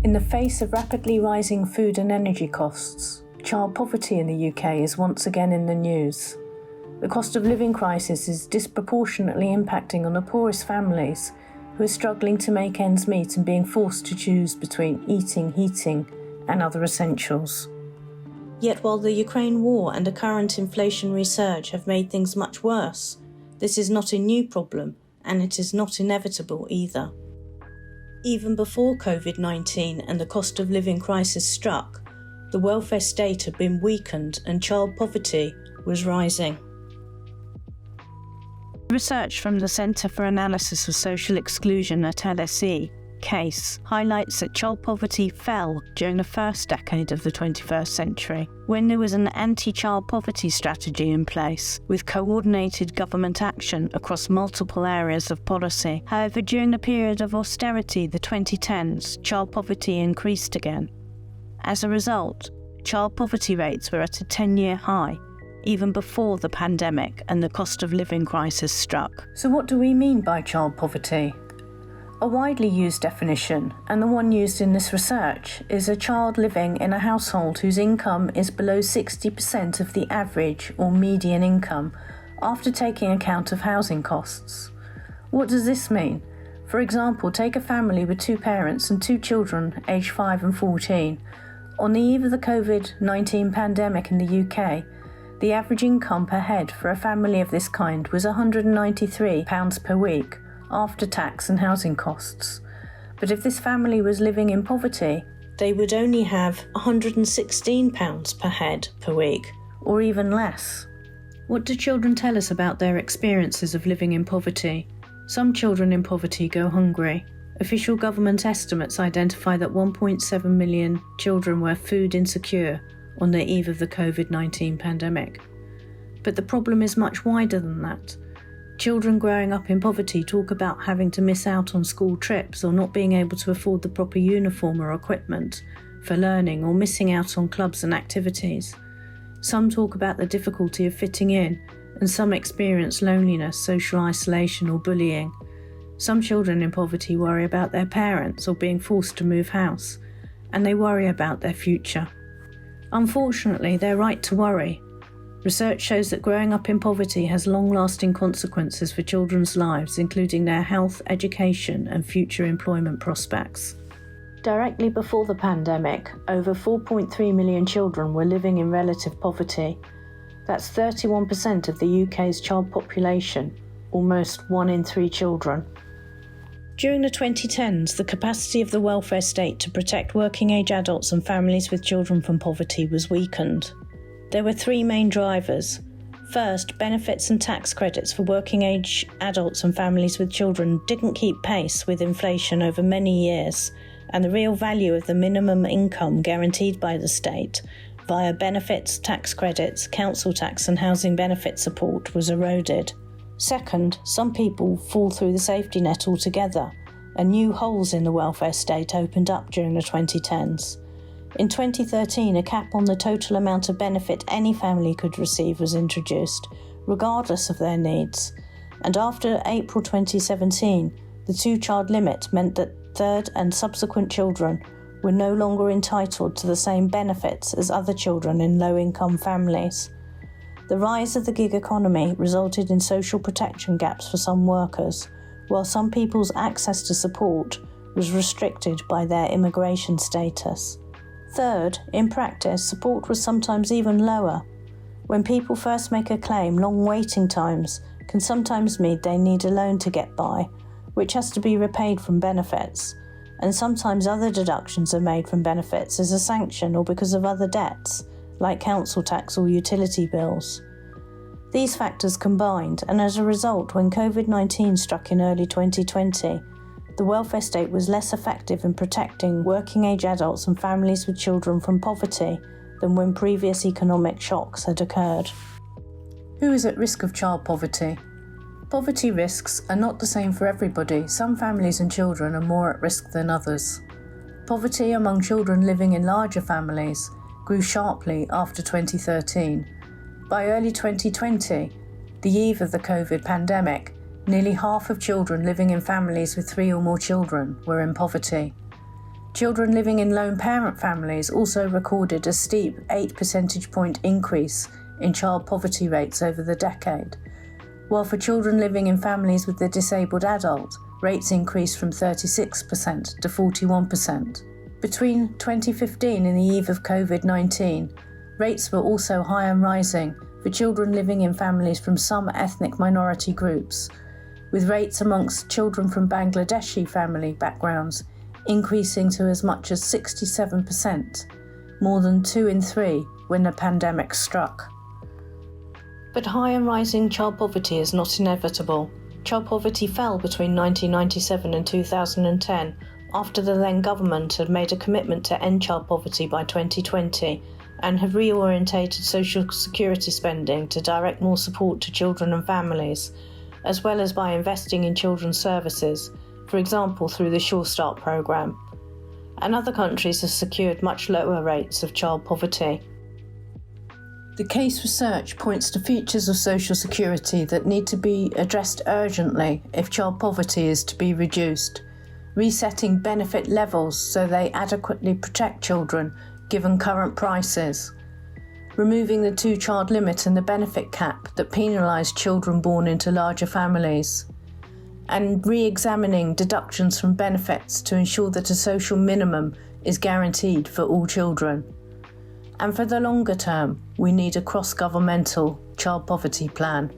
In the face of rapidly rising food and energy costs, child poverty in the UK is once again in the news. The cost of living crisis is disproportionately impacting on the poorest families who are struggling to make ends meet and being forced to choose between eating, heating, and other essentials. Yet while the Ukraine war and a current inflationary surge have made things much worse, this is not a new problem, and it is not inevitable either. Even before COVID-19 and the cost of living crisis struck, the welfare state had been weakened and child poverty was rising. Research from the Centre for Analysis of Social Exclusion at LSE, CASE, highlights that child poverty fell during the first decade of the 21st century, when there was an anti-child poverty strategy in place, with coordinated government action across multiple areas of policy. However, during the period of austerity, the 2010s, child poverty increased again. As a result, child poverty rates were at a 10-year high, even before the pandemic and the cost of living crisis struck. So what do we mean by child poverty? A widely used definition, and the one used in this research, is a child living in a household whose income is below 60% of the average or median income after taking account of housing costs. What does this mean? For example, take a family with two parents and two children aged 5 and 14. On the eve of the COVID-19 pandemic in the UK, the average income per head for a family of this kind was £193 per week, after tax and housing costs. But if this family was living in poverty, they would only have £116 per head per week, or even less. What do children tell us about their experiences of living in poverty? Some children in poverty go hungry. Official government estimates identify that 1.7 million children were food insecure on the eve of the COVID-19 pandemic. But the problem is much wider than that. Children growing up in poverty talk about having to miss out on school trips or not being able to afford the proper uniform or equipment for learning, or missing out on clubs and activities. Some talk about the difficulty of fitting in, and some experience loneliness, social isolation or bullying. Some children in poverty worry about their parents or being forced to move house, and they worry about their future. Unfortunately, they're right to worry. Research shows that growing up in poverty has long-lasting consequences for children's lives, including their health, education, and future employment prospects. Directly before the pandemic, over 4.3 million children were living in relative poverty. That's 31% of the UK's child population, almost 1 in 3 children. During the 2010s, the capacity of the welfare state to protect working-age adults and families with children from poverty was weakened. There were 3 main drivers. First, benefits and tax credits for working-age adults and families with children didn't keep pace with inflation over many years, and the real value of the minimum income guaranteed by the state via benefits, tax credits, council tax and housing benefit support was eroded. Second, some people fall through the safety net altogether, and new holes in the welfare state opened up during the 2010s. In 2013, a cap on the total amount of benefit any family could receive was introduced, regardless of their needs. And after April 2017, the 2-child limit meant that third and subsequent children were no longer entitled to the same benefits as other children in low-income families. The rise of the gig economy resulted in social protection gaps for some workers, while some people's access to support was restricted by their immigration status. Third, in practice, support was sometimes even lower. When people first make a claim, long waiting times can sometimes mean they need a loan to get by, which has to be repaid from benefits, and sometimes other deductions are made from benefits as a sanction or because of other debts, like council tax or utility bills. These factors combined, and as a result, when COVID-19 struck in early 2020, the welfare state was less effective in protecting working-age adults and families with children from poverty than when previous economic shocks had occurred. Who is at risk of child poverty? Poverty risks are not the same for everybody. Some families and children are more at risk than others. Poverty among children living in larger families grew sharply after 2013. By early 2020, the eve of the COVID pandemic, nearly half of children living in families with 3 or more children were in poverty. Children living in lone parent families also recorded a steep 8 percentage point increase in child poverty rates over the decade, while for children living in families with a disabled adult, rates increased from 36% to 41%. Between 2015 and the eve of COVID-19, rates were also high and rising for children living in families from some ethnic minority groups, with rates amongst children from Bangladeshi family backgrounds increasing to as much as 67%, more than 2 in 3 when the pandemic struck. But high and rising child poverty is not inevitable. Child poverty fell between 1997 and 2010 after the then government had made a commitment to end child poverty by 2020 and have reorientated social security spending to direct more support to children and families, as well as by investing in children's services, for example through the Sure Start programme. And other countries have secured much lower rates of child poverty. The case research points to features of social security that need to be addressed urgently if child poverty is to be reduced, resetting benefit levels so they adequately protect children given current prices, removing the 2-child limit and the benefit cap that penalise children born into larger families, and re-examining deductions from benefits to ensure that a social minimum is guaranteed for all children. And for the longer term, we need a cross-governmental child poverty plan.